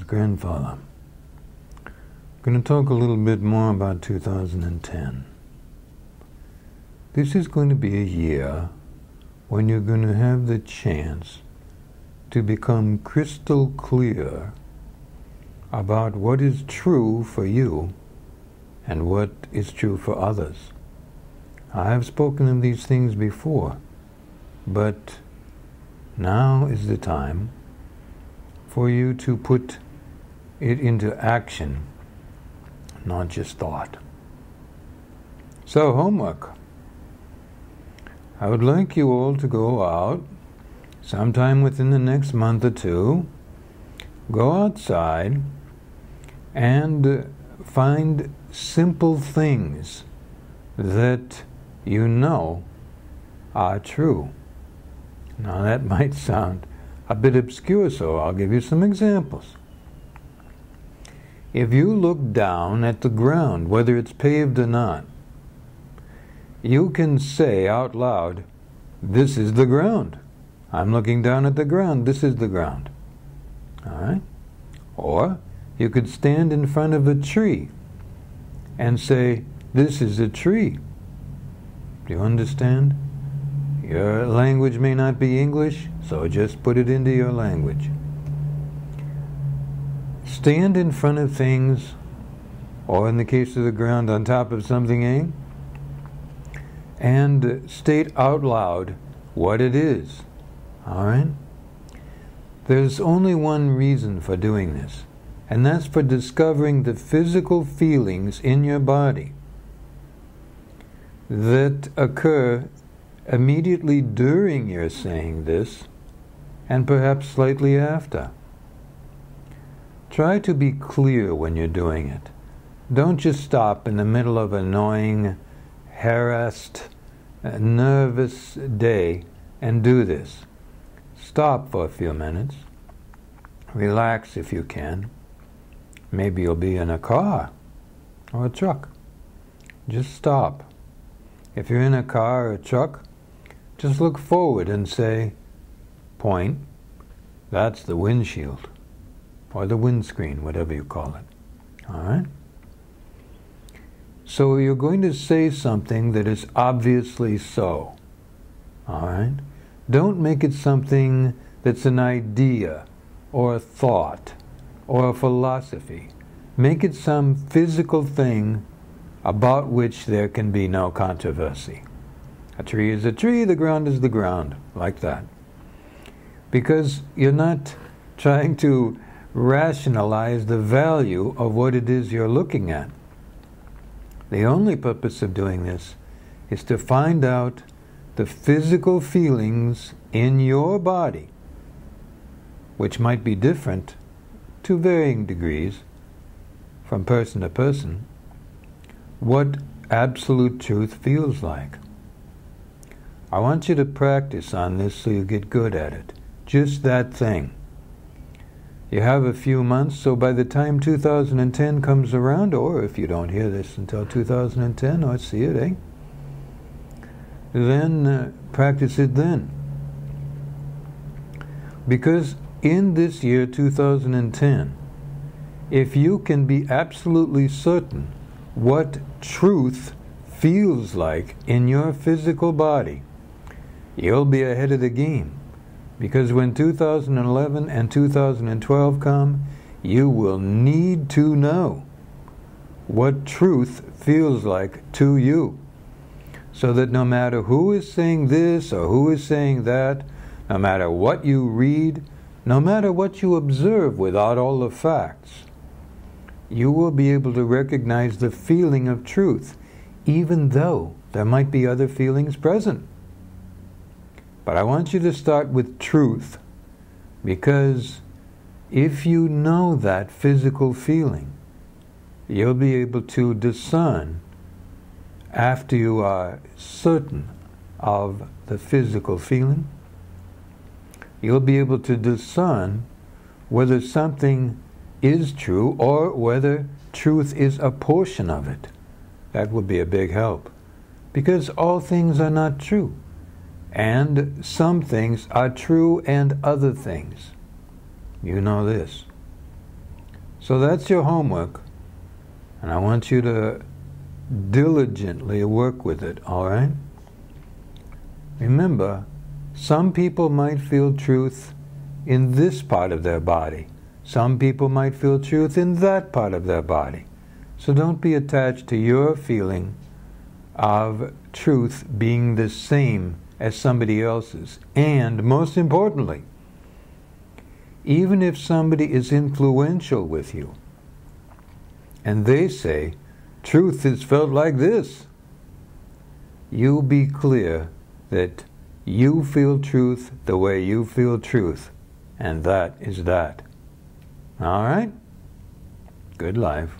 grandfather. I'm going to talk a little bit more about 2010. This is going to be a year when you're going to have the chance to become crystal clear about what is true for you and what is true for others. I have spoken of these things before, but now is the time for you to put it into action, not just thought. So, homework. I would like you all to go out sometime within the next month or two, go outside and find simple things that you know are true. Now that might sound a bit obscure, so I'll give you some examples. If you look down at the ground, whether it's paved or not, you can say out loud, "This is the ground. I'm looking down at the ground. This is the ground." All right? Or you could stand in front of a tree and say, "This is a tree." Do you understand? Your language may not be English, so just put it into your language. Stand in front of things, or in the case of the ground, on top of something, and state out loud what it is. All right? There's only one reason for doing this, and that's for discovering the physical feelings in your body that occur immediately during your saying this, and perhaps slightly after. Try to be clear when you're doing it. Don't just stop in the middle of an annoying, harassed, nervous day and do this. Stop for a few minutes. Relax if you can. Maybe you'll be in a car or a truck. Just stop. If you're in a car or a truck, just look forward and say, point, that's the windshield, or the windscreen, whatever you call it. All right? So you're going to say something that is obviously so. All right? Don't make it something that's an idea, or a thought, or a philosophy. Make it some physical thing about which there can be no controversy. A tree is a tree, the ground is the ground, like that. Because you're not trying to rationalize the value of what it is you're looking at. The only purpose of doing this is to find out the physical feelings in your body, which might be different to varying degrees from person to person, what absolute truth feels like. I want you to practice on this so you get good at it. Just that thing. You have a few months, so by the time 2010 comes around, or if you don't hear this until 2010 or see it, then practice it then. Because in this year, 2010, if you can be absolutely certain what truth feels like in your physical body, you'll be ahead of the game. Because when 2011 and 2012 come, you will need to know what truth feels like to you. So that no matter who is saying this or who is saying that, no matter what you read, no matter what you observe without all the facts, you will be able to recognize the feeling of truth, even though there might be other feelings present. But I want you to start with truth, because if you know that physical feeling, you'll be able to discern, after you are certain of the physical feeling, you'll be able to discern whether something is true or whether truth is a portion of it. That would be a big help, because all things are not true. And some things are true and other things. You know this. So that's your homework, and I want you to diligently work with it, all right? Remember, some people might feel truth in this part of their body. Some people might feel truth in that part of their body. So don't be attached to your feeling of truth being the same as somebody else's. And most importantly, even if somebody is influential with you and they say, truth is felt like this, you be clear that you feel truth the way you feel truth, and that is that. All right? Good life.